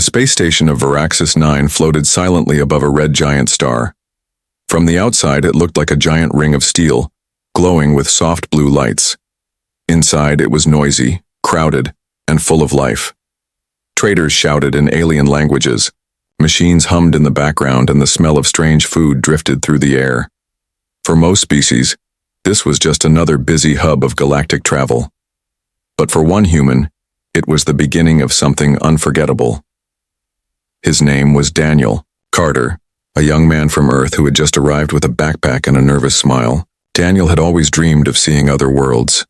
The space station of Veraxis 9 floated silently above a red giant star. From the outside, it looked like a giant ring of steel, glowing with soft blue lights. Inside, it was noisy, crowded, and full of life. Traders shouted in alien languages. Machines hummed in the background, and the smell of strange food drifted through the air. For most species, this was just another busy hub of galactic travel. But for one human, it was the beginning of something unforgettable. His name was Daniel Carter, a young man from Earth who had just arrived with a backpack and a nervous smile. Daniel had always dreamed of seeing other worlds.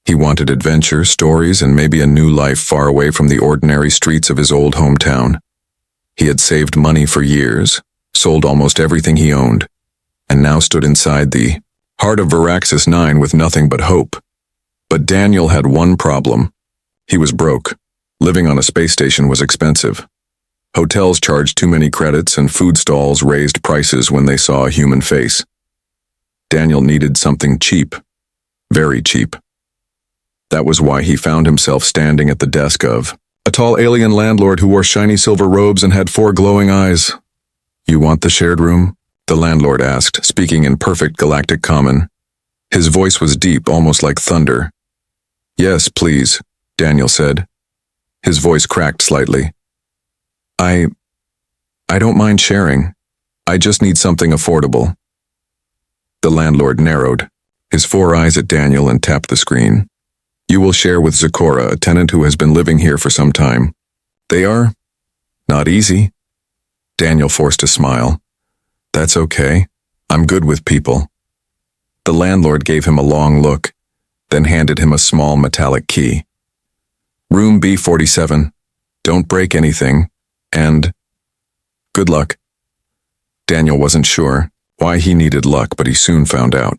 He wanted adventure, stories, and maybe a new life far away from the ordinary streets of his old hometown. He had saved money for years, sold almost everything he owned, and now stood inside the heart of Veraxis 9 with nothing but hope. But Daniel had one problem. He was broke. Living on a space station was expensive. Hotels charged too many credits, and food stalls raised prices when they saw a human face. Daniel needed something cheap. Very cheap. That was why he found himself standing at the desk of a tall alien landlord who wore shiny silver robes and had 4 glowing eyes. "You want the shared room?" the landlord asked, speaking in perfect galactic common. His voice was deep, almost like thunder. "Yes, please," Daniel said. His voice cracked slightly. I don't mind sharing. I just need something affordable." The landlord narrowed, his 4 eyes at Daniel, and tapped the screen. "You will share with Zakora, a tenant who has been living here for some time. They are not easy." Daniel forced a smile. "That's okay. I'm good with people." The landlord gave him a long look, then handed him a small metallic key. "Room B47. Don't break anything, and good luck." Daniel wasn't sure why he needed luck, but he soon found out.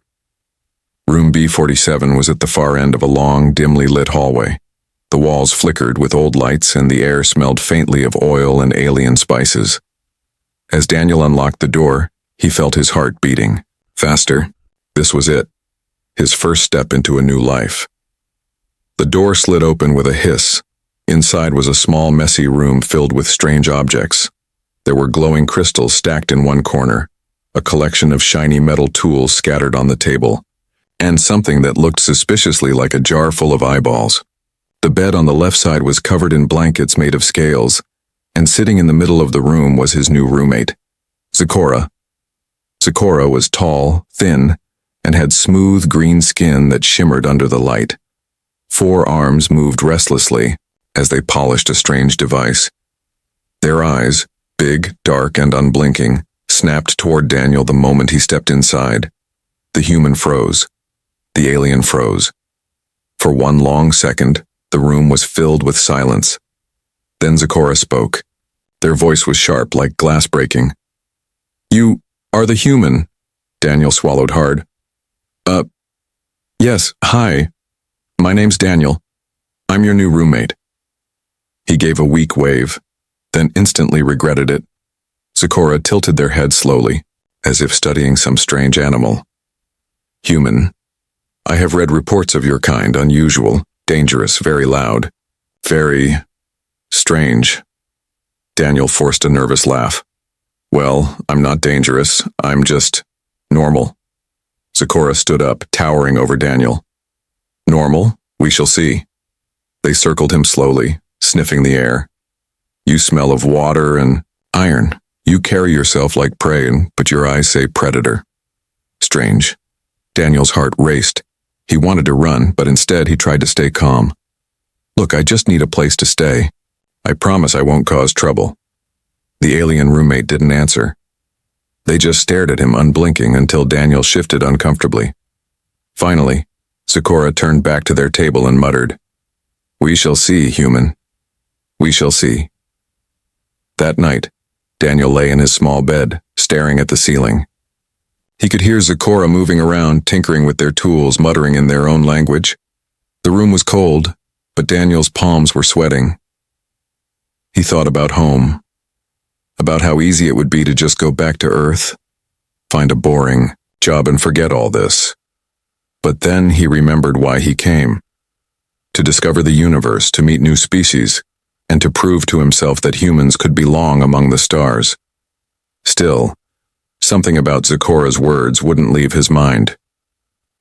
Room B47 was at the far end of a long, dimly lit hallway. The walls flickered with old lights, and the air smelled faintly of oil and alien spices. As Daniel unlocked the door, he felt his heart beating faster. This was it, his first step into a new life. The door slid open with a hiss. Inside was a small, messy room filled with strange objects. There were glowing crystals stacked in one corner, a collection of shiny metal tools scattered on the table, and something that looked suspiciously like a jar full of eyeballs. The bed on the left side was covered in blankets made of scales, and sitting in the middle of the room was his new roommate, Zakora. Zakora was tall, thin, and had smooth green skin that shimmered under the light. 4 arms moved restlessly as they polished a strange device. Their eyes, big, dark, and unblinking, snapped toward Daniel the moment he stepped inside. The human froze. The alien froze. For one long second, the room was filled with silence. Then Zakora spoke. Their voice was sharp, like glass breaking. "You are the human." Daniel swallowed hard. Yes, hi. My name's Daniel. I'm your new roommate." He gave a weak wave, then instantly regretted it. Zakora tilted their head slowly, as if studying some strange animal. "Human. I have read reports of your kind, unusual, dangerous, very loud, very strange." Daniel forced a nervous laugh. "Well, I'm not dangerous. I'm just normal." Zakora stood up, towering over Daniel. "Normal? We shall see." They circled him slowly, sniffing the air. "You smell of water and iron. You carry yourself like prey, but your eyes say predator." Strange. Daniel's heart raced. He wanted to run, but instead he tried to stay calm. "Look, I just need a place to stay. I promise I won't cause trouble." The alien roommate didn't answer. They just stared at him, unblinking, until Daniel shifted uncomfortably. Finally, Zakora turned back to their table and muttered, "We shall see, human. We shall see." That night, Daniel lay in his small bed, staring at the ceiling. He could hear Zakora moving around, tinkering with their tools, muttering in their own language. The room was cold, but Daniel's palms were sweating. He thought about home, about how easy it would be to just go back to Earth, find a boring job and forget all this. But then he remembered why he came. To discover the universe, to meet new species, and to prove to himself that humans could belong among the stars. Still, something about Zikora's words wouldn't leave his mind.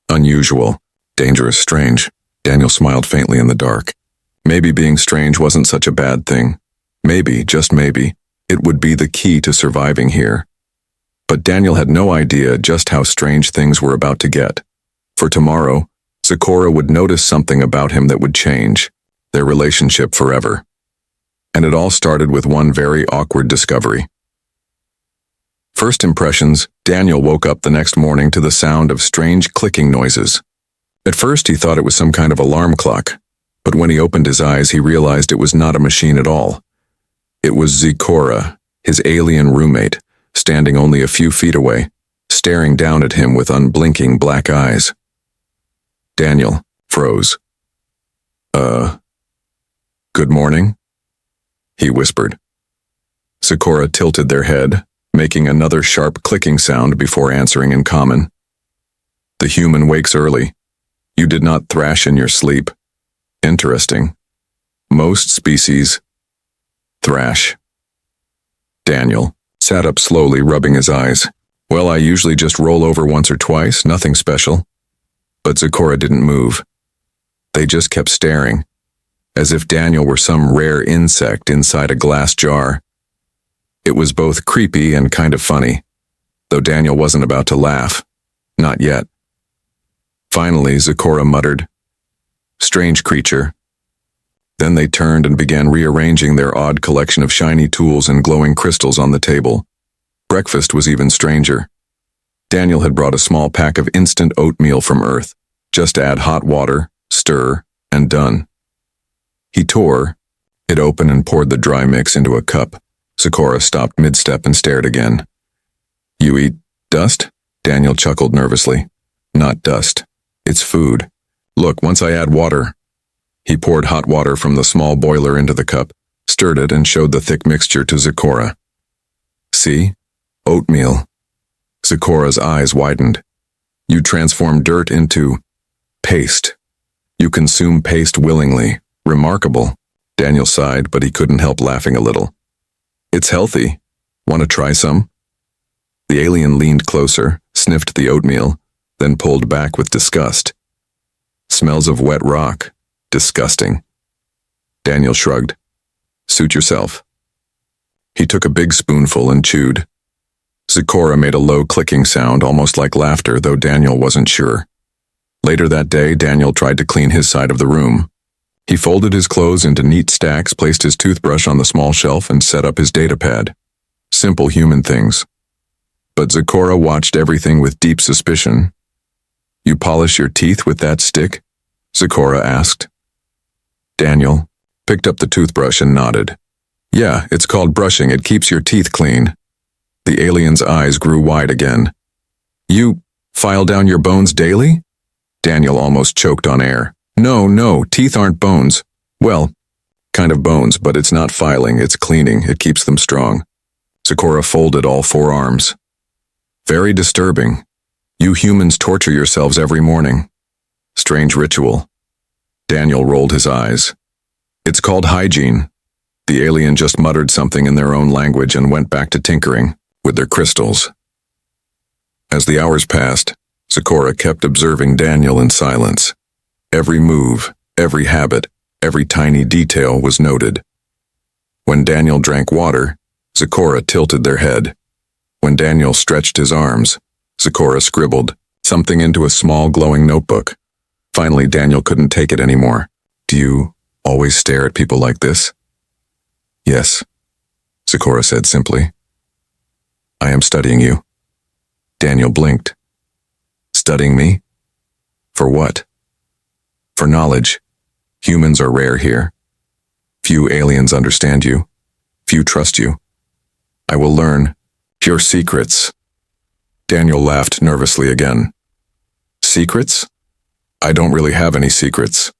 Unusual, dangerous, strange. Daniel smiled faintly in the dark. Maybe being strange wasn't such a bad thing. Maybe, just maybe, it would be the key to surviving here. But Daniel had no idea just how strange things were about to get. For tomorrow, Zikora would notice something about him that would change their relationship forever. And it all started with one very awkward discovery. First impressions, Daniel woke up the next morning to the sound of strange clicking noises. At first he thought it was some kind of alarm clock, but when he opened his eyes he realized it was not a machine at all. It was Zikora, his alien roommate, standing only a few feet away, staring down at him with unblinking black eyes. Daniel froze. Good morning?" he whispered. Zikora tilted their head, making another sharp clicking sound before answering in common. "The human wakes early. You did not thrash in your sleep. Interesting. Most species thrash." Daniel sat up slowly, rubbing his eyes. "Well, I usually just roll over once or twice, nothing special." But Zikora didn't move. They just kept staring, as if Daniel were some rare insect inside a glass jar. It was both creepy and kind of funny, though Daniel wasn't about to laugh. Not yet. Finally, Zikora muttered, "Strange creature." Then they turned and began rearranging their odd collection of shiny tools and glowing crystals on the table. Breakfast was even stranger. Daniel had brought a small pack of instant oatmeal from Earth. Just add hot water, stir, and done. He tore it open and poured the dry mix into a cup. Zikora stopped mid-step and stared again. "You eat dust?" Daniel chuckled nervously. "Not dust. It's food. Look, once I add water." He poured hot water from the small boiler into the cup, stirred it, and showed the thick mixture to Zikora. "See? Oatmeal." Zikora's eyes widened. "You transform dirt into paste. You consume paste willingly. Remarkable." Daniel sighed, but he couldn't help laughing a little. "It's healthy. Want to try some?" The alien leaned closer, sniffed the oatmeal, then pulled back with disgust. "Smells of wet rock. Disgusting." Daniel shrugged. "Suit yourself." He took a big spoonful and chewed. Zikora made a low clicking sound, almost like laughter, though Daniel wasn't sure. Later that day, Daniel tried to clean his side of the room. He folded his clothes into neat stacks, placed his toothbrush on the small shelf, and set up his datapad. Simple human things. But Zikora watched everything with deep suspicion. "You polish your teeth with that stick?" Zikora asked. Daniel picked up the toothbrush and nodded. "Yeah, it's called brushing. It keeps your teeth clean." The alien's eyes grew wide again. "You file down your bones daily?" Daniel almost choked on air. No, teeth aren't bones. Well, kind of bones, but it's not filing, it's cleaning. It keeps them strong." Zikora folded all four arms. "Very disturbing. You humans torture yourselves every morning. Strange ritual." Daniel rolled his eyes. "It's called hygiene." The alien just muttered something in their own language and went back to tinkering with their crystals. As the hours passed, Zikora kept observing Daniel in silence. Every move, every habit, every tiny detail was noted. When Daniel drank water, Zikora tilted their head. When Daniel stretched his arms, Zikora scribbled something into a small glowing notebook. Finally, Daniel couldn't take it anymore. "Do you always stare at people like this?" "Yes," Zikora said simply. "I am studying you." Daniel blinked. "Studying me? For what?" "For knowledge. Humans are rare here. Few aliens understand you. Few trust you. I will learn your secrets." Daniel laughed nervously again. "Secrets? I don't really have any secrets."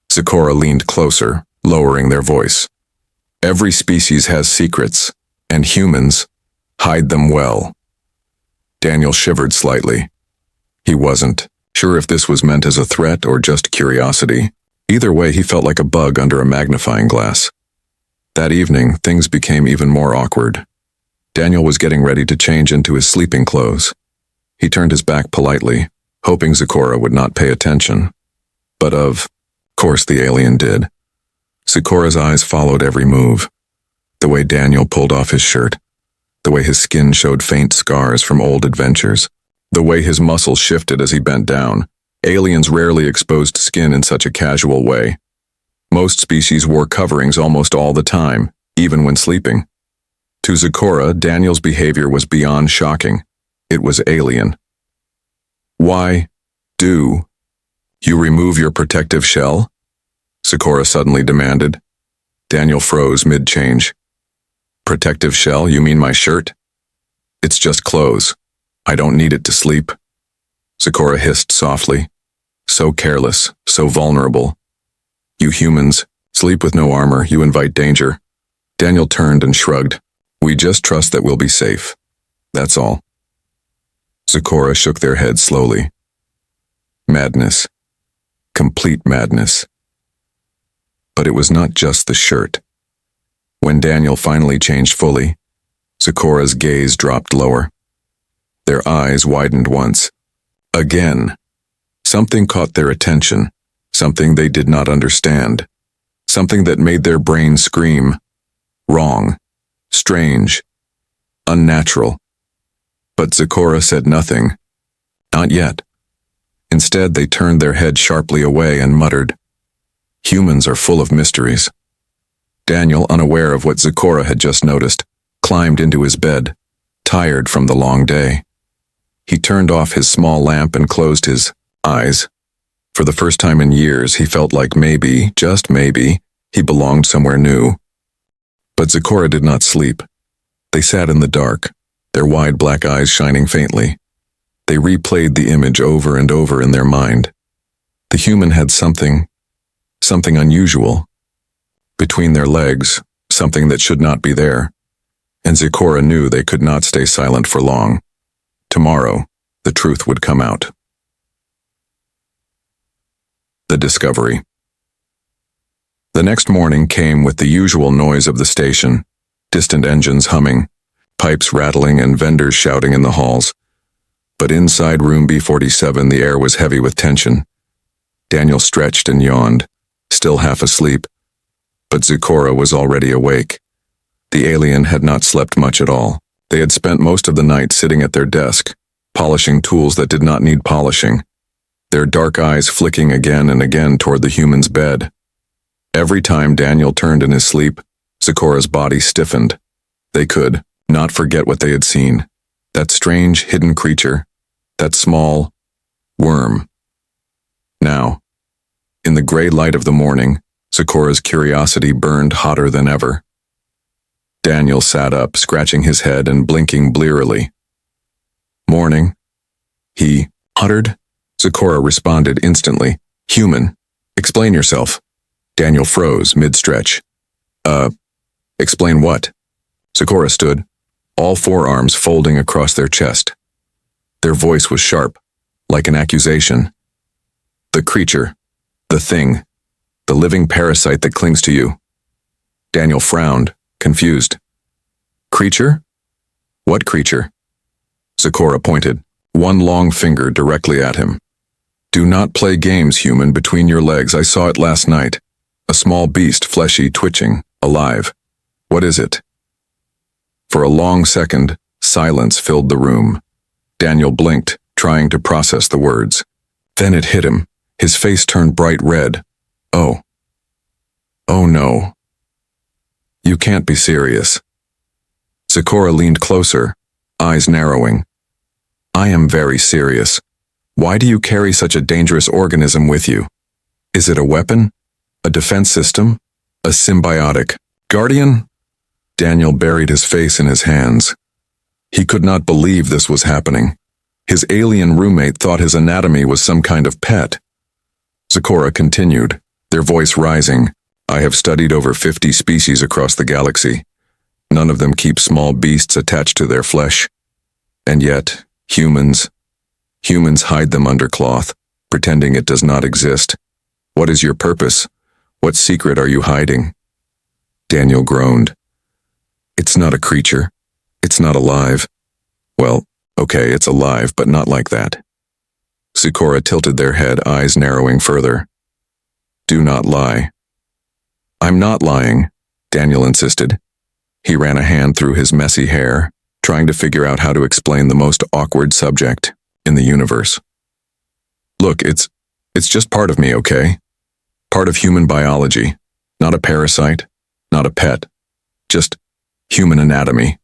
Zikora leaned closer, lowering their voice. "Every species has secrets, and humans hide them well." Daniel shivered slightly. He wasn't sure if this was meant as a threat or just curiosity. Either way, he felt like a bug under a magnifying glass. That evening, things became even more awkward. Daniel was getting ready to change into his sleeping clothes. He turned his back politely, hoping Zecora would not pay attention. But of course the alien did. Zecora's eyes followed every move. The way Daniel pulled off his shirt. The way his skin showed faint scars from old adventures. The way his muscles shifted as he bent down. Aliens rarely exposed skin in such a casual way. Most species wore coverings almost all the time, even when sleeping. To Zecora, Daniel's behavior was beyond shocking. It was alien. Why do you remove your protective shell? Zecora suddenly demanded. Daniel froze mid-change. Protective shell, you mean my shirt? It's just clothes. I don't need it to sleep. Zecora hissed softly. So careless, so vulnerable. You humans, sleep with no armor, you invite danger. Daniel turned and shrugged. We just trust that we'll be safe. That's all. Zecora shook their heads slowly. Madness. Complete madness. But it was not just the shirt. When Daniel finally changed fully, Zecora's gaze dropped lower. Their eyes widened once. Again. Something caught their attention, something they did not understand, something that made their brains scream. Wrong. Strange. Unnatural. But Zecora said nothing. Not yet. Instead, they turned their head sharply away and muttered, Humans are full of mysteries. Daniel, unaware of what Zecora had just noticed, climbed into his bed, tired from the long day. He turned off his small lamp and closed his eyes. For the first time in years, he felt like maybe, just maybe, he belonged somewhere new. But Zecora did not sleep. They sat in the dark, their wide black eyes shining faintly. They replayed the image over and over in their mind. The human had something unusual. Between their legs, something that should not be there. And Zecora knew they could not stay silent for long. Tomorrow, the truth would come out. The discovery. The next morning came with the usual noise of the station, distant engines humming, pipes rattling and vendors shouting in the halls. But inside room B47 the air was heavy with tension. Daniel stretched and yawned, still half asleep. But Zecora was already awake. The alien had not slept much at all. They had spent most of the night sitting at their desk, polishing tools that did not need polishing, their dark eyes flicking again and again toward the human's bed. Every time Daniel turned in his sleep, Zecora's body stiffened. They could not forget what they had seen. That strange, hidden creature. That small worm. Now, in the gray light of the morning, Zecora's curiosity burned hotter than ever. Daniel sat up, scratching his head and blinking blearily. Morning, he uttered. Zecora responded instantly. Human, explain yourself. Daniel froze mid-stretch. Explain what? Zecora stood, all forearms folding across their chest. Their voice was sharp, like an accusation. The creature, the thing, the living parasite that clings to you. Daniel frowned, confused. Creature? What creature? Zecora pointed, one long finger directly at him. Do not play games, human, between your legs. I saw it last night. A small beast, fleshy, twitching, alive. What is it? For a long second, silence filled the room. Daniel blinked, trying to process the words. Then it hit him. His face turned bright red. Oh. Oh no. You can't be serious. Zecora leaned closer, eyes narrowing. I am very serious. Why do you carry such a dangerous organism with you? Is it a weapon? A defense system? A symbiotic guardian? Daniel buried his face in his hands. He could not believe this was happening. His alien roommate thought his anatomy was some kind of pet. Zecora continued, their voice rising. I have studied over 50 species across the galaxy. None of them keep small beasts attached to their flesh. And yet, humans hide them under cloth, pretending it does not exist. What is your purpose? What secret are you hiding? Daniel groaned. It's not a creature. It's not alive. Well, okay, it's alive, but not like that. Zecora tilted their head, eyes narrowing further. Do not lie. I'm not lying, Daniel insisted. He ran a hand through his messy hair, trying to figure out how to explain the most awkward subject in the universe. Look, it's just part of me, okay? Part of human biology. Not a parasite, not a pet. Just human anatomy.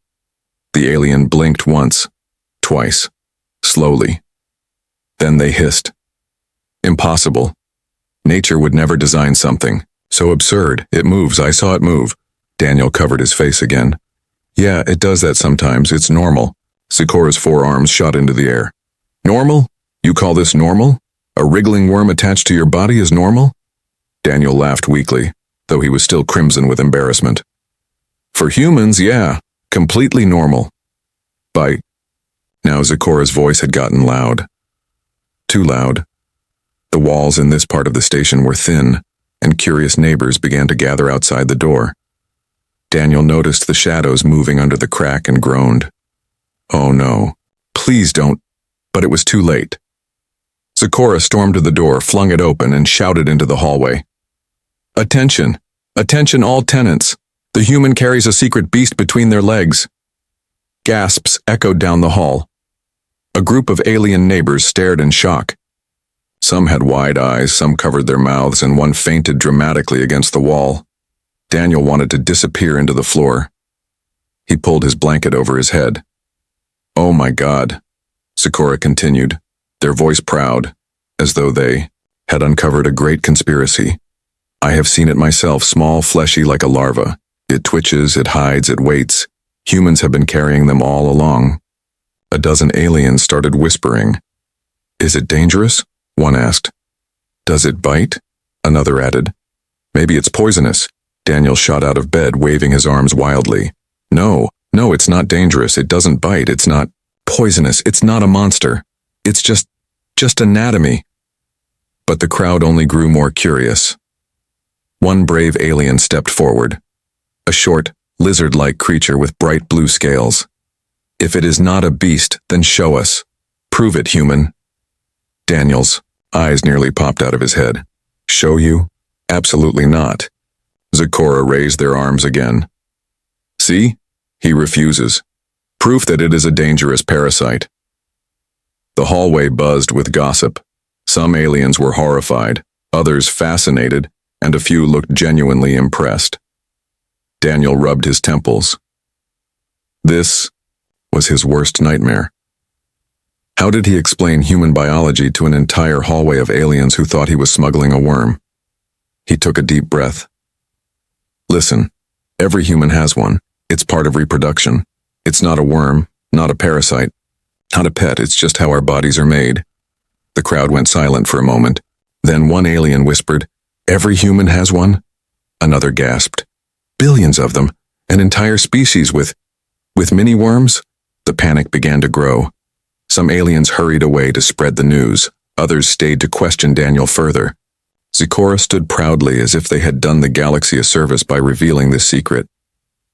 The alien blinked once, twice, slowly. Then they hissed. Impossible. Nature would never design something so absurd. It moves. I saw it move. Daniel covered his face again. Yeah, it does that sometimes. It's normal. Zecora's forearms shot into the air. Normal? You call this normal? A wriggling worm attached to your body is normal? Daniel laughed weakly, though he was still crimson with embarrassment. For humans, yeah, completely normal. Now Zecora's voice had gotten loud. Too loud. The walls in this part of the station were thin, and curious neighbors began to gather outside the door. Daniel noticed the shadows moving under the crack and groaned. Oh no, please don't. But it was too late. Zecora stormed to the door, flung it open, and shouted into the hallway. Attention! Attention all tenants! The human carries a secret beast between their legs. Gasps echoed down the hall. A group of alien neighbors stared in shock. Some had wide eyes, some covered their mouths, and one fainted dramatically against the wall. Daniel wanted to disappear into the floor. He pulled his blanket over his head. Oh my God, Zecora continued, their voice proud, as though they had uncovered a great conspiracy. I have seen it myself, small, fleshy like a larva. It twitches, it hides, it waits. Humans have been carrying them all along. A dozen aliens started whispering. Is it dangerous? One asked. Does it bite? Another added. Maybe it's poisonous. Daniel shot out of bed, waving his arms wildly. No, it's not dangerous. It doesn't bite. It's not poisonous. It's not a monster. It's just anatomy. But the crowd only grew more curious. One brave alien stepped forward. A short, lizard-like creature with bright blue scales. If it is not a beast, then show us. Prove it, human. Daniel's eyes nearly popped out of his head. Show you? Absolutely not. Zecora raised their arms again. See? He refuses. Proof that it is a dangerous parasite. The hallway buzzed with gossip. Some aliens were horrified, others fascinated, and a few looked genuinely impressed. Daniel rubbed his temples. This was his worst nightmare. How did he explain human biology to an entire hallway of aliens who thought he was smuggling a worm? He took a deep breath. Listen, every human has one. It's part of reproduction. It's not a worm, not a parasite, not a pet. It's just how our bodies are made. The crowd went silent for a moment. Then one alien whispered, Every human has one? Another gasped. Billions of them, an entire species with mini-worms? The panic began to grow. Some aliens hurried away to spread the news. Others stayed to question Daniel further. Zecora stood proudly as if they had done the galaxy a service by revealing this secret.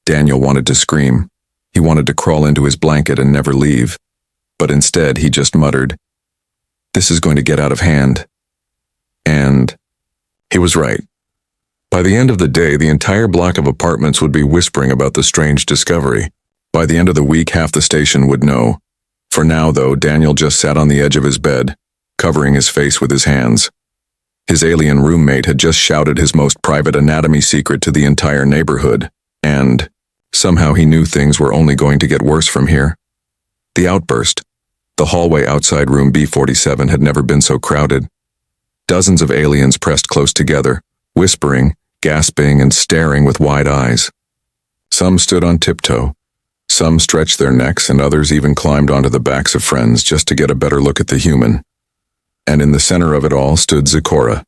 Daniel wanted to scream. He wanted to crawl into his blanket and never leave. But instead, he just muttered, This is going to get out of hand. And he was right. By the end of the day, the entire block of apartments would be whispering about the strange discovery. By the end of the week, half the station would know. For now, though, Daniel just sat on the edge of his bed, covering his face with his hands. His alien roommate had just shouted his most private anatomy secret to the entire neighborhood, and somehow he knew things were only going to get worse from here. The outburst. The hallway outside room B47 had never been so crowded. Dozens of aliens pressed close together, whispering, gasping, and staring with wide eyes. Some stood on tiptoe. Some stretched their necks, and others even climbed onto the backs of friends just to get a better look at the human. And in the center of it all stood Zecora,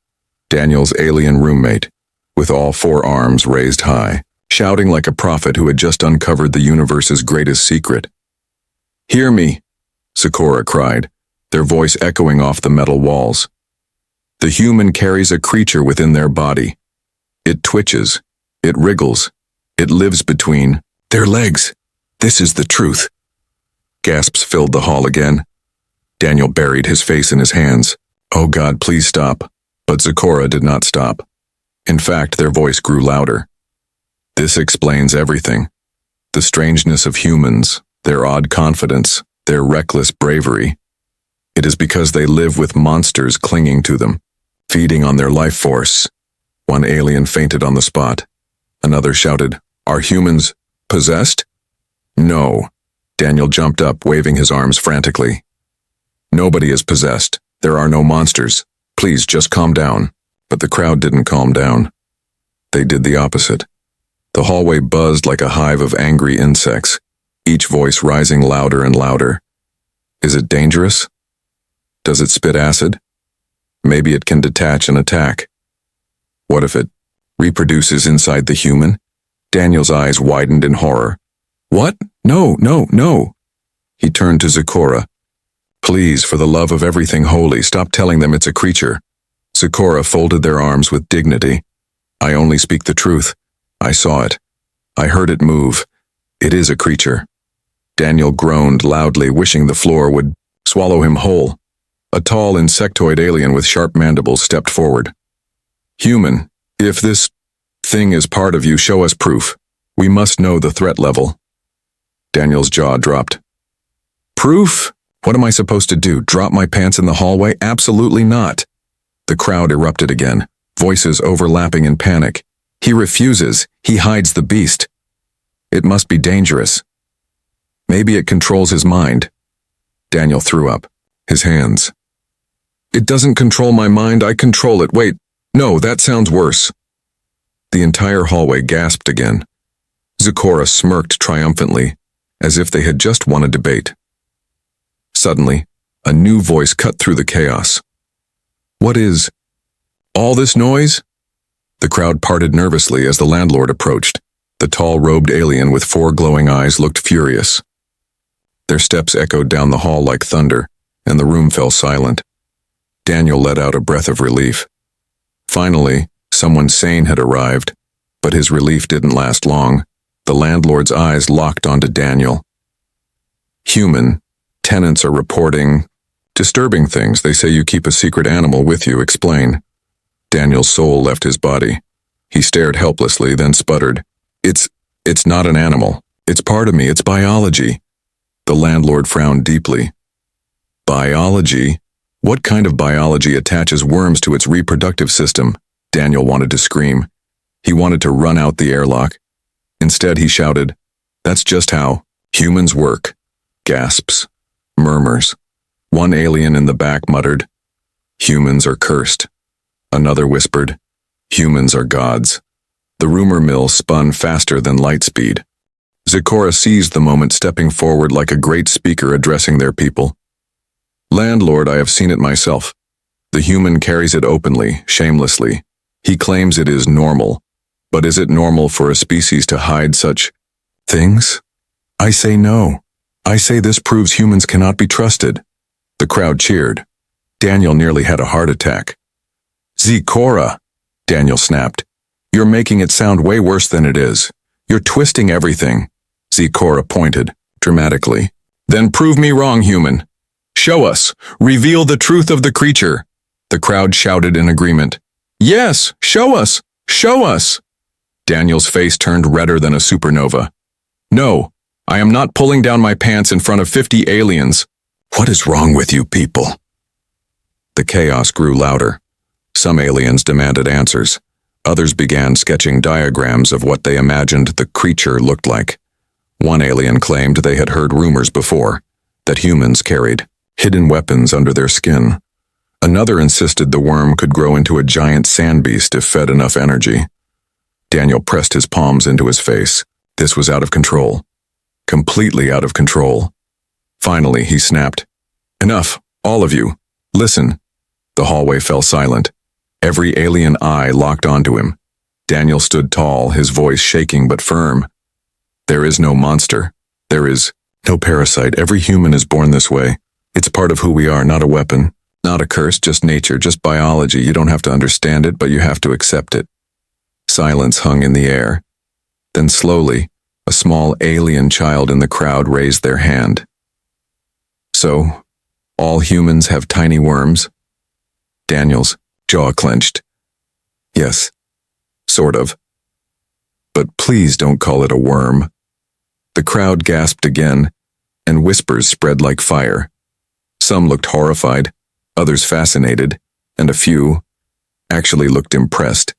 Daniel's alien roommate, with all four arms raised high, shouting like a prophet who had just uncovered the universe's greatest secret. Hear me, Zecora cried, their voice echoing off the metal walls. The human carries a creature within their body. It twitches, it wriggles, It lives between their legs. This is the truth. Gasps filled the hall again. Daniel buried his face in his hands. Oh God, please stop. But Zecora did not stop. In fact, their voice grew louder. This explains everything. The strangeness of humans, their odd confidence, their reckless bravery. It is because they live with monsters clinging to them, feeding on their life force. One alien fainted on the spot. Another shouted, "Are humans possessed?" "No." Daniel jumped up, waving his arms frantically. "Nobody is possessed. There are no monsters. Please just calm down." But the crowd didn't calm down. They did the opposite. The hallway buzzed like a hive of angry insects, each voice rising louder and louder. Is it dangerous? Does it spit acid? Maybe it can detach and attack. What if it reproduces inside the human? Daniel's eyes widened in horror. What? No, no, no. He turned to Zecora. Please, for the love of everything holy, stop telling them it's a creature. Zecora folded their arms with dignity. I only speak the truth. I saw it. I heard it move. It is a creature. Daniel groaned loudly, wishing the floor would swallow him whole. A tall insectoid alien with sharp mandibles stepped forward. Human, if this thing is part of you, show us proof. We must know the threat level. Daniel's jaw dropped. Proof? What am I supposed to do? Drop my pants in the hallway? Absolutely not. The crowd erupted again, voices overlapping in panic. He refuses. He hides the beast. It must be dangerous. Maybe it controls his mind. Daniel threw up, his hands. It doesn't control my mind, I control it. Wait, no, that sounds worse. The entire hallway gasped again. Zecora smirked triumphantly, as if they had just won a debate. Suddenly, a new voice cut through the chaos. What is all this noise? The crowd parted nervously as the landlord approached. The tall robed alien with 4 glowing eyes looked furious. Their steps echoed down the hall like thunder, and the room fell silent. Daniel let out a breath of relief. Finally, someone sane had arrived, but his relief didn't last long. The landlord's eyes locked onto Daniel. Human, tenants are reporting disturbing things. They say you keep a secret animal with you. Explain. Daniel's soul left his body. He stared helplessly, then sputtered. It's not an animal. It's part of me. It's biology. The landlord frowned deeply. Biology? What kind of biology attaches worms to its reproductive system? Daniel wanted to scream. He wanted to run out the airlock. Instead, he shouted, That's just how humans work. Gasps. Murmurs. One alien in the back muttered, Humans are cursed. Another whispered, Humans are gods. The rumor mill spun faster than light speed. Zecora seized the moment, stepping forward like a great speaker addressing their people. Landlord, I have seen it myself. The human carries it openly, shamelessly. He claims it is normal. But is it normal for a species to hide such things? I say no. I say this proves humans cannot be trusted. The crowd cheered. Daniel nearly had a heart attack. Zecora, Daniel snapped. You're making it sound way worse than it is. You're twisting everything. Zecora pointed, dramatically. Then prove me wrong, human. Show us. Reveal the truth of the creature. The crowd shouted in agreement. Yes, show us. Show us. Daniel's face turned redder than a supernova. No, I am not pulling down my pants in front of 50 aliens. What is wrong with you people? The chaos grew louder. Some aliens demanded answers. Others began sketching diagrams of what they imagined the creature looked like. One alien claimed they had heard rumors before, that humans carried hidden weapons under their skin. Another insisted the worm could grow into a giant sand beast if fed enough energy. Daniel pressed his palms into his face. This was out of control. Completely out of control. Finally, he snapped. Enough, all of you. Listen. The hallway fell silent. Every alien eye locked onto him. Daniel stood tall, his voice shaking but firm. There is no monster. There is no parasite. Every human is born this way. It's part of who we are, not a weapon. Not a curse, just nature, just biology. You don't have to understand it, but you have to accept it. Silence hung in the air. Then slowly, a small alien child in the crowd raised their hand. So, all humans have tiny worms? Daniel's jaw clenched. Yes, sort of. But please don't call it a worm. The crowd gasped again, and whispers spread like fire. Some looked horrified, others fascinated, and a few actually looked impressed.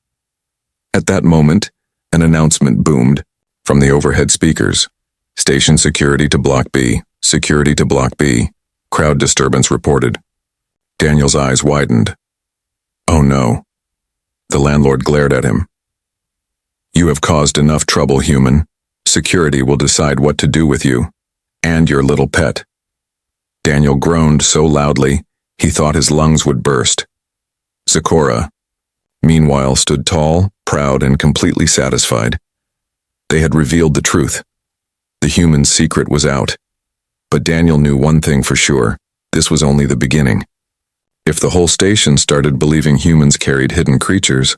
At that moment, an announcement boomed from the overhead speakers. Station security to Block B, security to Block B. Crowd disturbance reported. Daniel's eyes widened. Oh no. The landlord glared at him. You have caused enough trouble, human. Security will decide what to do with you, and your little pet. Daniel groaned so loudly, he thought his lungs would burst. Zecora, meanwhile, stood tall, proud, and completely satisfied. They had revealed the truth. The human's secret was out. But Daniel knew one thing for sure. This was only the beginning. If the whole station started believing humans carried hidden creatures,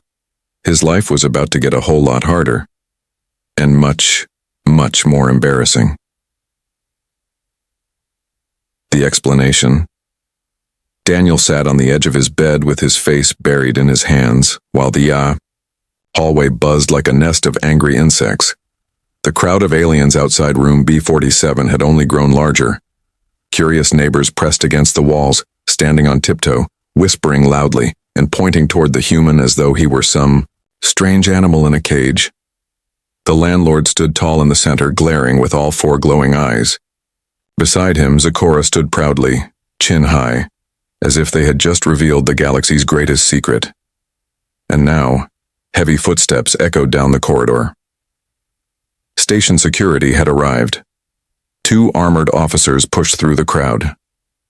his life was about to get a whole lot harder. And much, much more embarrassing. The explanation. Daniel sat on the edge of his bed with his face buried in his hands, while the hallway buzzed like a nest of angry insects. The crowd of aliens outside room B47 had only grown larger. Curious neighbors pressed against the walls, standing on tiptoe, whispering loudly, and pointing toward the human as though he were some strange animal in a cage. The landlord stood tall in the center, glaring with all four glowing eyes. Beside him, Zecora stood proudly, chin high, as if they had just revealed the galaxy's greatest secret. And now, heavy footsteps echoed down the corridor. Station security had arrived. 2 armored officers pushed through the crowd.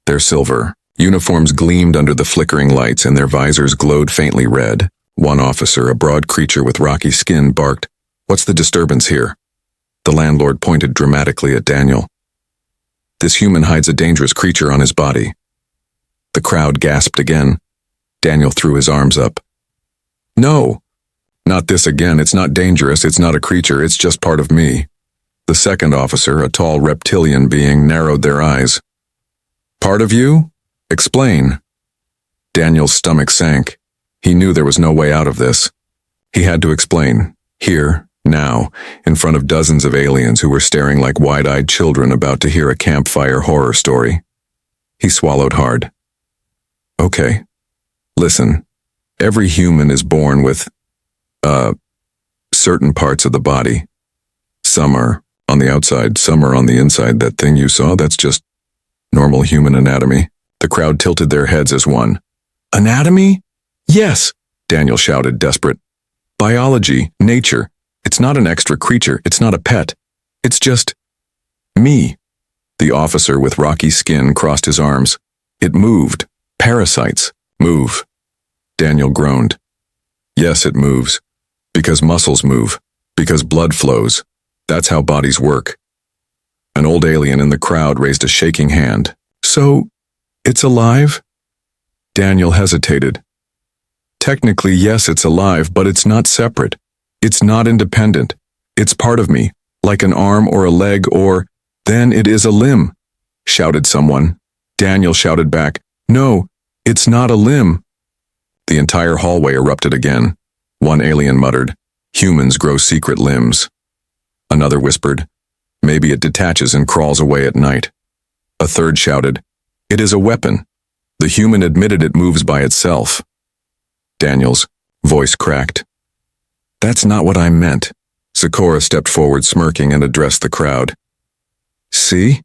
Their silver uniforms gleamed under the flickering lights and their visors glowed faintly red. One officer, a broad creature with rocky skin, barked, "What's the disturbance here?" The landlord pointed dramatically at Daniel. "This human hides a dangerous creature on his body." The crowd gasped again. Daniel threw his arms up. "No! Not this again. It's not dangerous, it's not a creature, it's just part of me." The second officer, a tall reptilian being, narrowed their eyes. "Part of you? Explain." Daniel's stomach sank. He knew there was no way out of this. He had to explain, here, now, in front of dozens of aliens who were staring like wide-eyed children about to hear a campfire horror story. He swallowed hard. "Okay. Listen, every human is born with certain parts of the body. Some are on the outside, some are on the inside. That thing you saw, that's just normal human anatomy." The crowd tilted their heads as one. "Anatomy? Yes," Daniel shouted, desperate. "Biology, nature. It's not an extra creature, it's not a pet. It's just me." The officer with rocky skin crossed his arms. "It moved. Parasites move." Daniel groaned. "Yes, it moves. Because muscles move. Because blood flows. That's how bodies work." An old alien in the crowd raised a shaking hand. "So, it's alive?" Daniel hesitated. "Technically, yes, it's alive, but it's not separate. It's not independent. It's part of me, like an arm or a leg or, then it is a limb," shouted someone. Daniel shouted back, "No, it's not a limb." The entire hallway erupted again. One alien muttered, "Humans grow secret limbs." Another whispered, "Maybe it detaches and crawls away at night." A third shouted, "It is a weapon. The human admitted it moves by itself." Daniel's voice cracked. "That's not what I meant." Zecora stepped forward smirking and addressed the crowd. "See?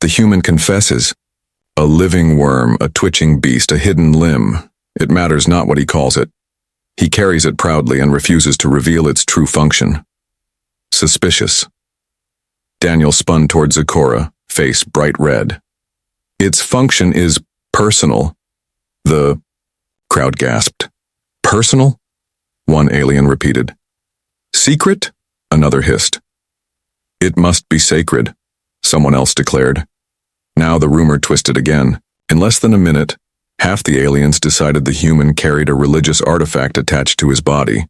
The human confesses. A living worm, a twitching beast, a hidden limb. It matters not what he calls it. He carries it proudly and refuses to reveal its true function. Suspicious." Daniel spun toward Zecora, face bright red. "Its function is personal." The crowd gasped. "Personal?" One alien repeated. "Secret?" Another hissed. "It must be sacred," someone else declared. Now the rumor twisted again. In less than a minute, half the aliens decided the human carried a religious artifact attached to his body.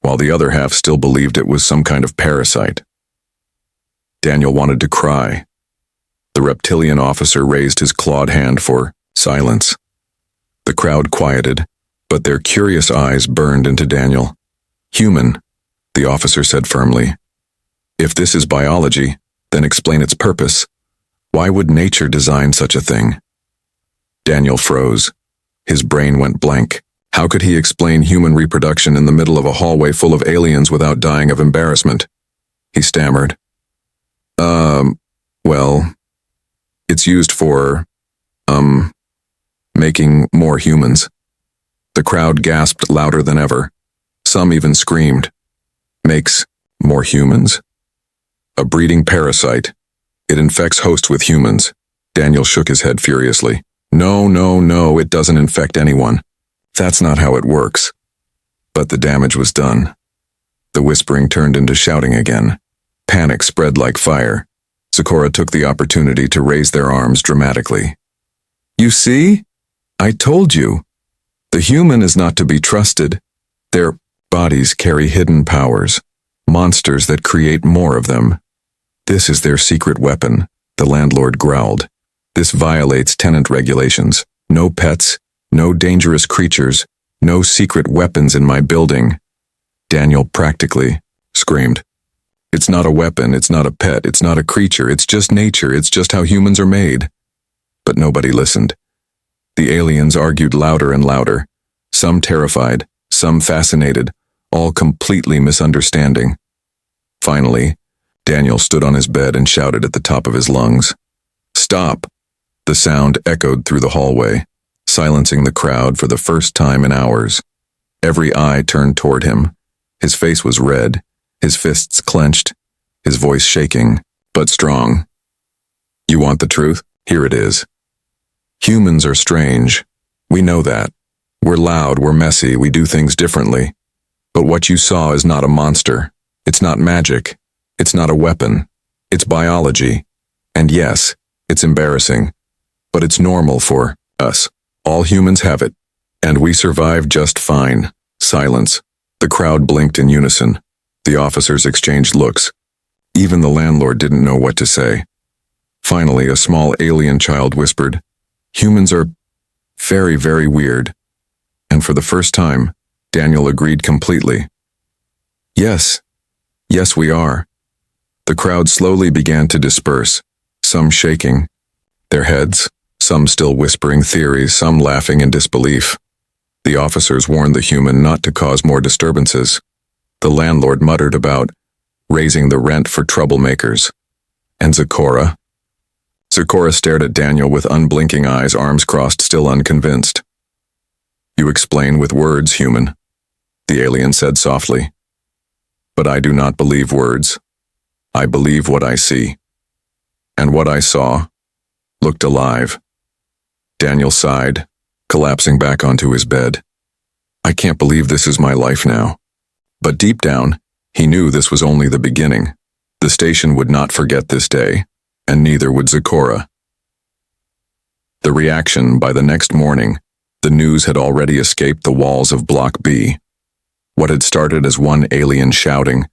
while the other half still believed it was some kind of parasite. Daniel wanted to cry. The reptilian officer raised his clawed hand for silence. The crowd quieted, but their curious eyes burned into Daniel. Human, the officer said firmly. If this is biology, then explain its purpose. Why would nature design such a thing? Daniel froze. His brain went blank. How could he explain human reproduction in the middle of a hallway full of aliens without dying of embarrassment? He stammered. Well, it's used for, making more humans. The crowd gasped louder than ever. Some even screamed. Makes more humans? A breeding parasite. It infects hosts with humans. Daniel shook his head furiously. No, it doesn't infect anyone. That's not how it works. But the damage was done. The whispering turned into shouting again. Panic spread like fire. Sakura took the opportunity to raise their arms dramatically. You see? I told you. The human is not to be trusted. Their bodies carry hidden powers, monsters that create more of them. This is their secret weapon, the landlord growled. This violates tenant regulations. No pets, no dangerous creatures, no secret weapons in my building. Daniel practically screamed. It's not a weapon, it's not a pet, it's not a creature, it's just nature, it's just how humans are made. But nobody listened. The aliens argued louder and louder, some terrified, some fascinated, all completely misunderstanding. Finally, Daniel stood on his bed and shouted at the top of his lungs. Stop! The sound echoed through the hallway, silencing the crowd for the first time in hours. Every eye turned toward him. His face was red, his fists clenched, his voice shaking, but strong. You want the truth? Here it is. Humans are strange. We know that. We're loud, we're messy, we do things differently. But what you saw is not a monster. It's not magic. It's not a weapon. It's biology. And yes, it's embarrassing. But it's normal for us. All humans have it. And we survive just fine. Silence. The crowd blinked in unison. The officers exchanged looks. Even the landlord didn't know what to say. Finally, a small alien child whispered, Humans are very, very weird. And for the first time, Daniel agreed completely. Yes, we are. The crowd slowly began to disperse, some shaking their heads, some still whispering theories, some laughing in disbelief. The officers warned the human not to cause more disturbances. The landlord muttered about raising the rent for troublemakers. And Sakura? Sakura stared at Daniel with unblinking eyes, arms crossed, still unconvinced. You explain with words, human, the alien said softly. But I do not believe words. I believe what I see. And what I saw looked alive. Daniel sighed, collapsing back onto his bed. I can't believe this is my life now. But deep down, he knew this was only the beginning. The station would not forget this day, and neither would Sakura. The reaction by the next morning, the news had already escaped the walls of Block B. What had started as one alien shouting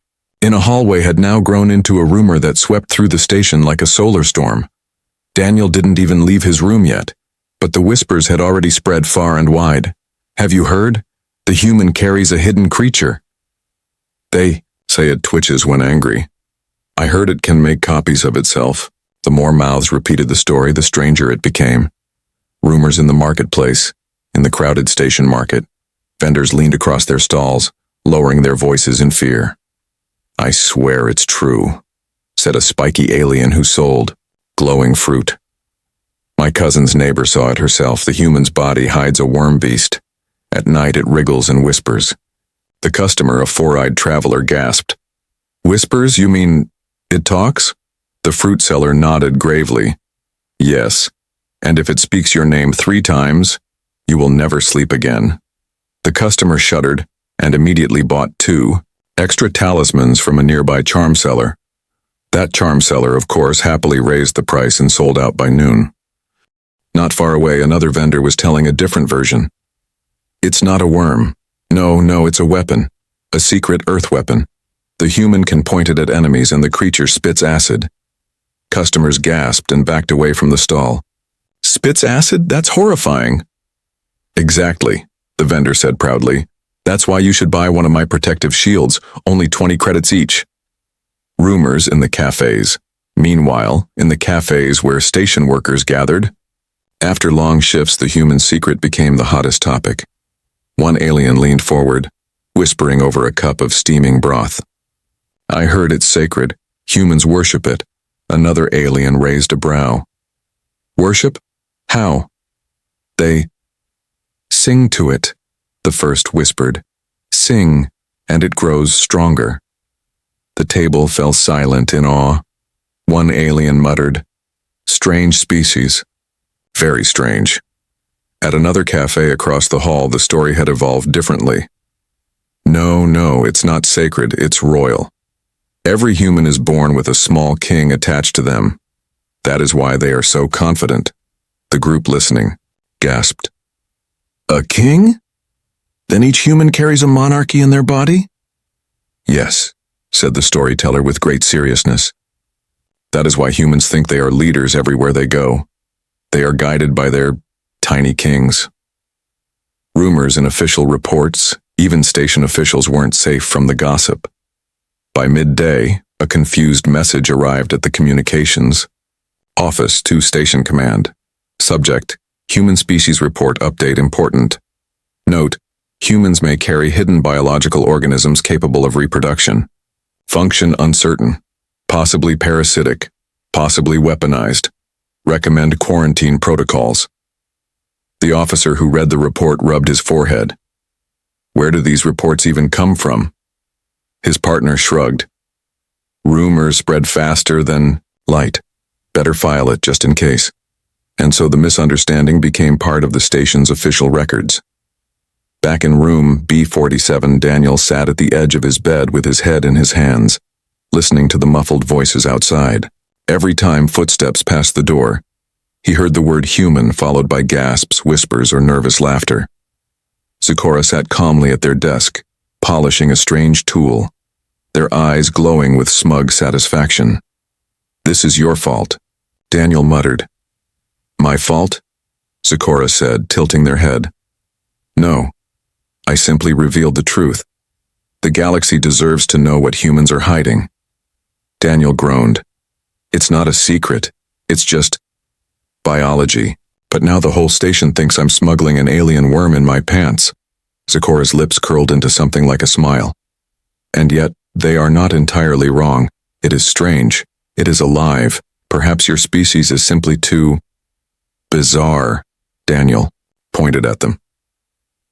in a hallway had now grown into a rumor that swept through the station like a solar storm. Daniel didn't even leave his room yet, but the whispers had already spread far and wide. Have you heard? The human carries a hidden creature. They say it twitches when angry. I heard it can make copies of itself. The more mouths repeated the story, the stranger it became. Rumors in the marketplace, in the crowded station market. Vendors leaned across their stalls, lowering their voices in fear. I swear it's true, said a spiky alien who sold glowing fruit. My cousin's neighbor saw it herself. The human's body hides a worm beast. At night it wriggles and whispers. The customer, a four-eyed traveler, gasped. Whispers? You mean it talks? The fruit seller nodded gravely. Yes, and if it speaks your name 3 times, you will never sleep again. The customer shuddered and immediately bought 2 extra talismans from a nearby charm seller. That charm seller, of course, happily raised the price and sold out by noon. Not far away, another vendor was telling a different version. It's not a worm. No, it's a weapon. A secret Earth weapon. The human can point it at enemies and the creature spits acid. Customers gasped and backed away from the stall. Spits acid? That's horrifying. Exactly, the vendor said proudly. That's why you should buy one of my protective shields, only 20 credits each. Rumors in the cafes. Meanwhile, in the cafes where station workers gathered, after long shifts, the human secret became the hottest topic. One alien leaned forward, whispering over a cup of steaming broth. I heard it's sacred. Humans worship it. Another alien raised a brow. Worship? How? They sing to it, the first whispered. Sing, and it grows stronger. The table fell silent in awe. One alien muttered, strange species. Very strange. At another cafe across the hall, the story had evolved differently. No, it's not sacred, it's royal. Every human is born with a small king attached to them. That is why they are so confident. The group listening gasped. A king? Then each human carries a monarchy in their body? Yes, said the storyteller with great seriousness. That is why humans think they are leaders everywhere they go. They are guided by their tiny kings. Rumors and official reports, even station officials weren't safe from the gossip. By midday, a confused message arrived at the communications office to station command. Subject, human species report update important. Note, humans may carry hidden biological organisms capable of reproduction. Function uncertain, possibly parasitic, possibly weaponized. Recommend quarantine protocols. The officer who read the report rubbed his forehead. Where do these reports even come from? His partner shrugged. Rumors spread faster than light. Better file it just in case. And so the misunderstanding became part of the station's official records. Back in room B47, Daniel sat at the edge of his bed with his head in his hands, listening to the muffled voices outside. Every time footsteps passed the door, he heard the word human followed by gasps, whispers, or nervous laughter. Zecora sat calmly at their desk, polishing a strange tool, their eyes glowing with smug satisfaction. This is your fault, Daniel muttered. My fault? Zecora said, tilting their head. No, I simply revealed the truth. The galaxy deserves to know what humans are hiding. Daniel groaned. It's not a secret, it's just biology. But now the whole station thinks I'm smuggling an alien worm in my pants. Zecora's lips curled into something like a smile. And yet, they are not entirely wrong. It is strange. It is alive. Perhaps your species is simply too bizarre. Daniel pointed at them.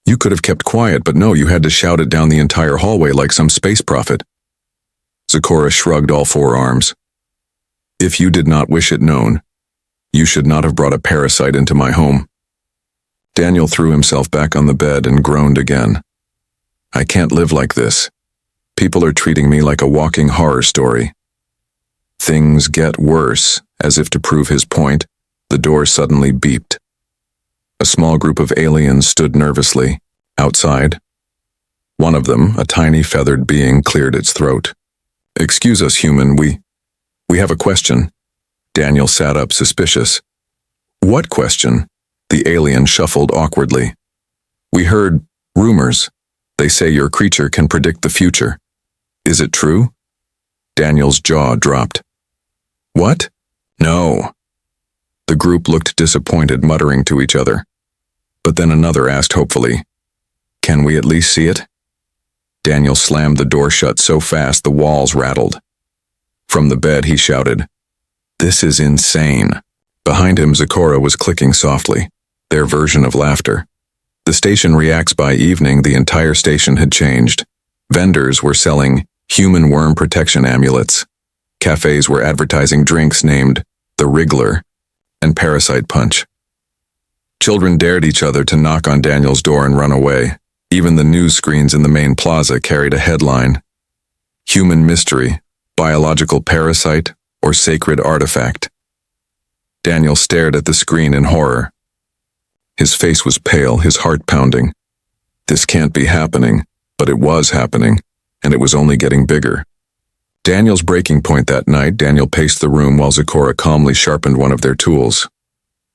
You could have kept quiet, but no, you had to shout it down the entire hallway like some space prophet. Zecora shrugged all four arms. If you did not wish it known, you should not have brought a parasite into my home. Daniel threw himself back on the bed and groaned again. I can't live like this. People are treating me like a walking horror story. Things get worse. As if to prove his point, the door suddenly beeped. A small group of aliens stood nervously, outside. One of them, a tiny feathered being, cleared its throat. Excuse us, human, we have a question. Daniel sat up, suspicious. What question? The alien shuffled awkwardly. We heard rumors. They say your creature can predict the future. Is it true? Daniel's jaw dropped. What? No. The group looked disappointed, muttering to each other. But then another asked hopefully, Can we at least see it? Daniel slammed the door shut so fast the walls rattled. From the bed he shouted, This is insane. Behind him, Zecora was clicking softly, their version of laughter. The station reacts. By evening, the entire station had changed. Vendors were selling human worm protection amulets. Cafes were advertising drinks named the Wriggler and Parasite Punch. Children dared each other to knock on Daniel's door and run away. Even the news screens in the main plaza carried a headline. Human mystery, biological parasite, or sacred artifact. Daniel stared at the screen in horror. His face was pale, his heart pounding. This can't be happening, but it was happening, and it was only getting bigger. Daniel's breaking point that night, Daniel paced the room while Zecora calmly sharpened one of their tools.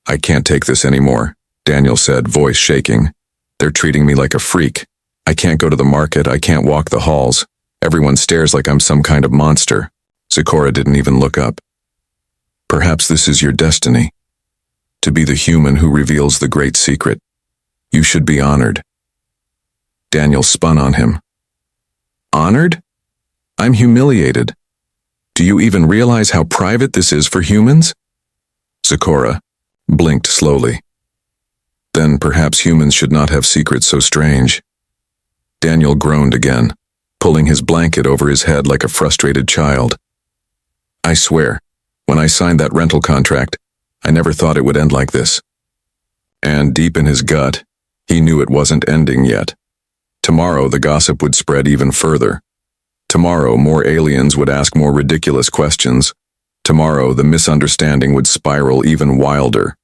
"I can't take this anymore," Daniel said, voice shaking. "They're treating me like a freak. I can't go to the market, I can't walk the halls. Everyone stares like I'm some kind of monster." Zecora didn't even look up. "Perhaps this is your destiny. To be the human who reveals the great secret. You should be honored." Daniel spun on him. "Honored? I'm humiliated. Do you even realize how private this is for humans?" Zecora blinked slowly. "Then perhaps humans should not have secrets so strange." Daniel groaned again, pulling his blanket over his head like a frustrated child. "I swear, when I signed that rental contract, I never thought it would end like this." And deep in his gut, he knew it wasn't ending yet. Tomorrow the gossip would spread even further. Tomorrow more aliens would ask more ridiculous questions. Tomorrow the misunderstanding would spiral even wilder.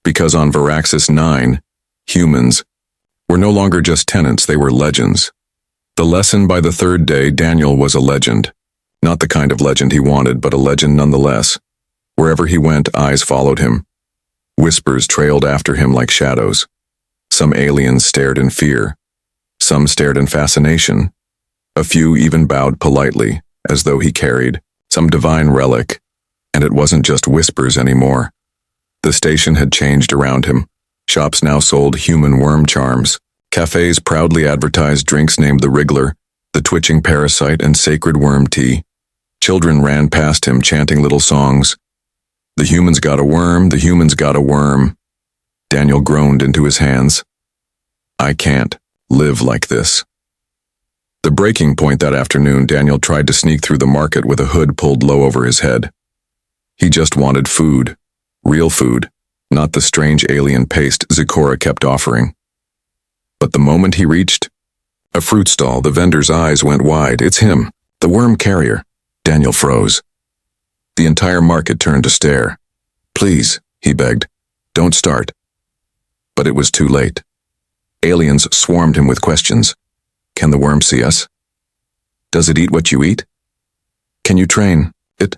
Because on Varaxis 9, humans were no longer just tenants, they were legends. The lesson by the third day, Daniel was a legend. Not the kind of legend he wanted, but a legend nonetheless. Wherever he went, eyes followed him. Whispers trailed after him like shadows. Some aliens stared in fear. Some stared in fascination. A few even bowed politely, as though he carried some divine relic. And it wasn't just whispers anymore. The station had changed around him. Shops now sold human worm charms. Cafes proudly advertised drinks named the Wriggler, the twitching parasite, and sacred worm tea. Children ran past him chanting little songs. "The humans got a worm, the humans got a worm." Daniel groaned into his hands. "I can't live like this." The breaking point that afternoon, Daniel tried to sneak through the market with a hood pulled low over his head. He just wanted food. Real food, not the strange alien paste Zecora kept offering. But the moment he reached a fruit stall, the vendor's eyes went wide. "It's him, the worm carrier." Daniel froze. The entire market turned to stare. "Please," he begged, "don't start." But it was too late. Aliens swarmed him with questions. "Can the worm see us? Does it eat what you eat? Can you train it?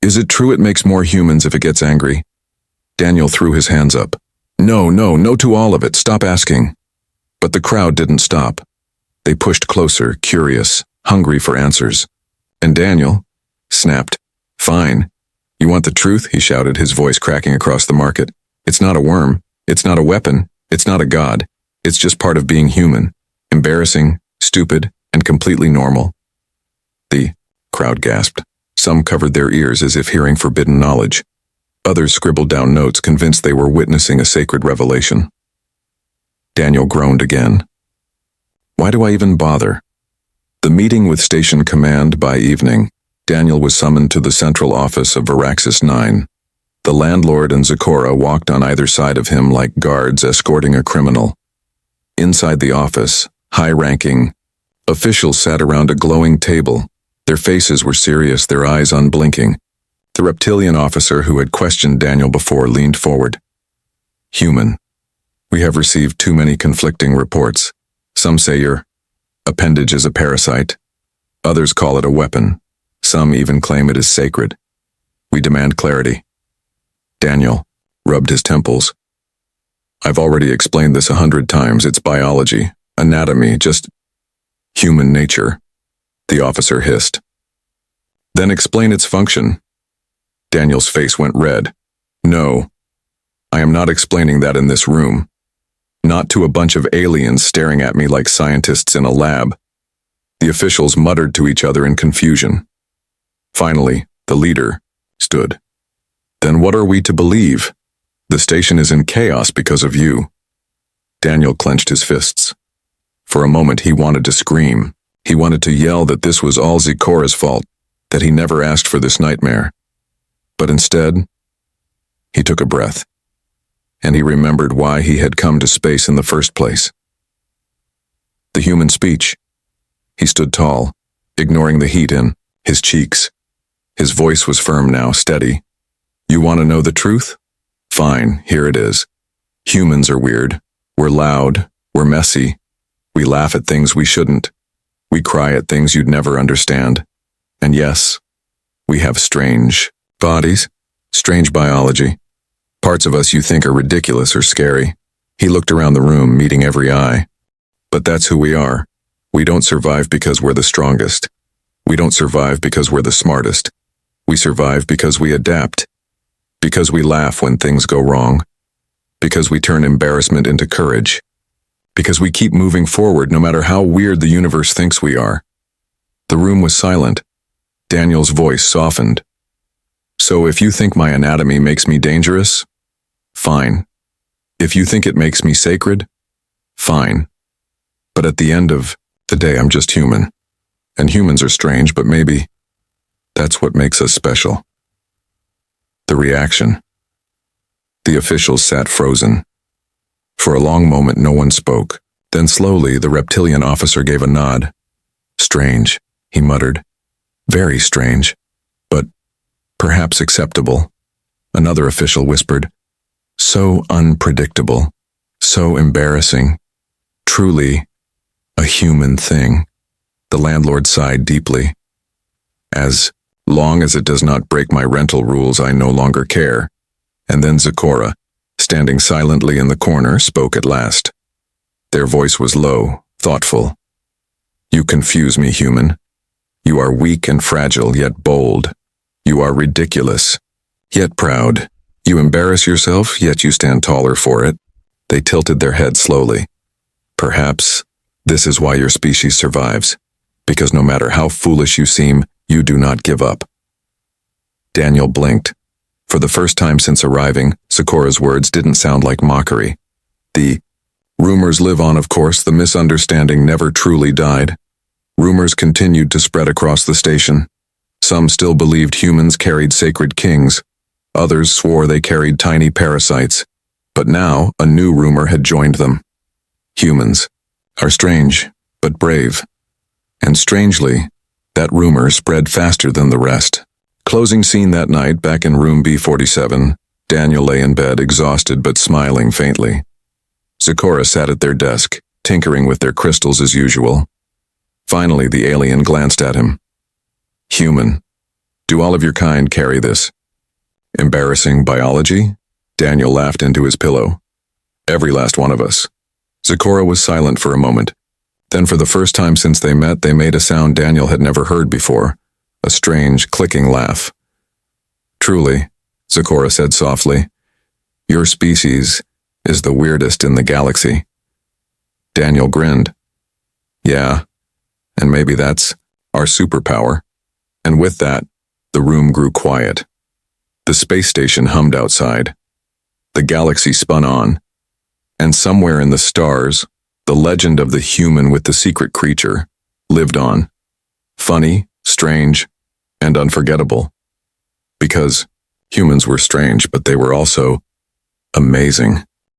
Is it true it makes more humans if it gets angry?" Daniel threw his hands up. No to all of it, stop asking." But the crowd didn't stop. They pushed closer, curious, hungry for answers. And Daniel snapped. "Fine. You want the truth?" he shouted, his voice cracking across the market. "It's not a worm. It's not a weapon. It's not a god. It's just part of being human. Embarrassing, stupid, and completely normal." The crowd gasped. Some covered their ears as if hearing forbidden knowledge. Others scribbled down notes, convinced they were witnessing a sacred revelation. Daniel groaned again. Why do I even bother? The meeting with Station Command. By evening, Daniel was summoned to the central office of Varaxis 9. The landlord and Zecora walked on either side of him like guards escorting a criminal. Inside the office, high-ranking officials sat around a glowing table. Their faces were serious, their eyes unblinking. The reptilian officer who had questioned Daniel before leaned forward. "Human, we have received too many conflicting reports. Some say your appendage is a parasite. Others call it a weapon. Some even claim it is sacred. We demand clarity." Daniel rubbed his temples. "I've already explained this 100 times. It's biology, anatomy, just human nature," the officer hissed. "Then explain its function." Daniel's face went red. "No, I am not explaining that in this room. Not to a bunch of aliens staring at me like scientists in a lab." The officials muttered to each other in confusion. Finally, the leader stood. "Then what are we to believe? The station is in chaos because of you." Daniel clenched his fists. For a moment he wanted to scream. He wanted to yell that this was all Zecora's fault, that he never asked for this nightmare. But instead, he took a breath, and he remembered why he had come to space in the first place. The human speech. He stood tall, ignoring the heat in his cheeks. His voice was firm now, steady. "You want to know the truth? Fine, here it is. Humans are weird. We're loud. We're messy. We laugh at things we shouldn't. We cry at things you'd never understand. And yes, we have strange bodies, strange biology. Parts of us you think are ridiculous or scary. He looked around the room, meeting every eye. But that's who we are. We don't survive because we're the strongest. We don't survive because we're the smartest. We survive because we adapt. Because we laugh when things go wrong. Because we turn embarrassment into courage. Because we keep moving forward no matter how weird the universe thinks we are. The room was silent. Daniel's voice softened. So if you think my anatomy makes me dangerous, fine. If you think it makes me sacred, fine. But at the end of the day, I'm just human. And humans are strange, but maybe that's what makes us special. The reaction. The officials sat frozen. For a long moment, no one spoke. Then slowly, the reptilian officer gave a nod. Strange, he muttered. Very strange, but perhaps acceptable. Another official whispered. So unpredictable, so embarrassing. Truly a human thing. The landlord sighed deeply. As long as it does not break my rental rules, I no longer care. And then Zecora, standing silently in the corner, spoke at last. Their voice was low, thoughtful. You confuse me, human. You are weak and fragile, yet bold. You are ridiculous, yet proud. You embarrass yourself, yet you stand taller for it. They tilted their heads slowly. Perhaps this is why your species survives, because no matter how foolish you seem, you do not give up. Daniel blinked. For the first time since arriving, Zecora's words didn't sound like mockery. The rumors live on, of course. The misunderstanding never truly died. Rumors continued to spread across the station. Some still believed humans carried sacred kings. Others swore they carried tiny parasites. But now, a new rumor had joined them. Humans are strange, but brave. And strangely, that rumor spread faster than the rest. Closing scene that night, back in room B47, Daniel lay in bed, exhausted but smiling faintly. Zecora sat at their desk, tinkering with their crystals as usual. Finally, the alien glanced at him. Human, do all of your kind carry this? Embarrassing biology? Daniel laughed into his pillow. Every last one of us. Zecora was silent for a moment. Then for the first time since they met, they made a sound Daniel had never heard before. A strange, clicking laugh. Truly, Zecora said softly, your species is the weirdest in the galaxy. Daniel grinned. Yeah, and maybe that's our superpower. And with that, the room grew quiet. The space station hummed outside. The galaxy spun on. And somewhere in the stars, the legend of the human with the secret creature lived on. Funny, strange, and unforgettable. Because humans were strange, but they were also amazing.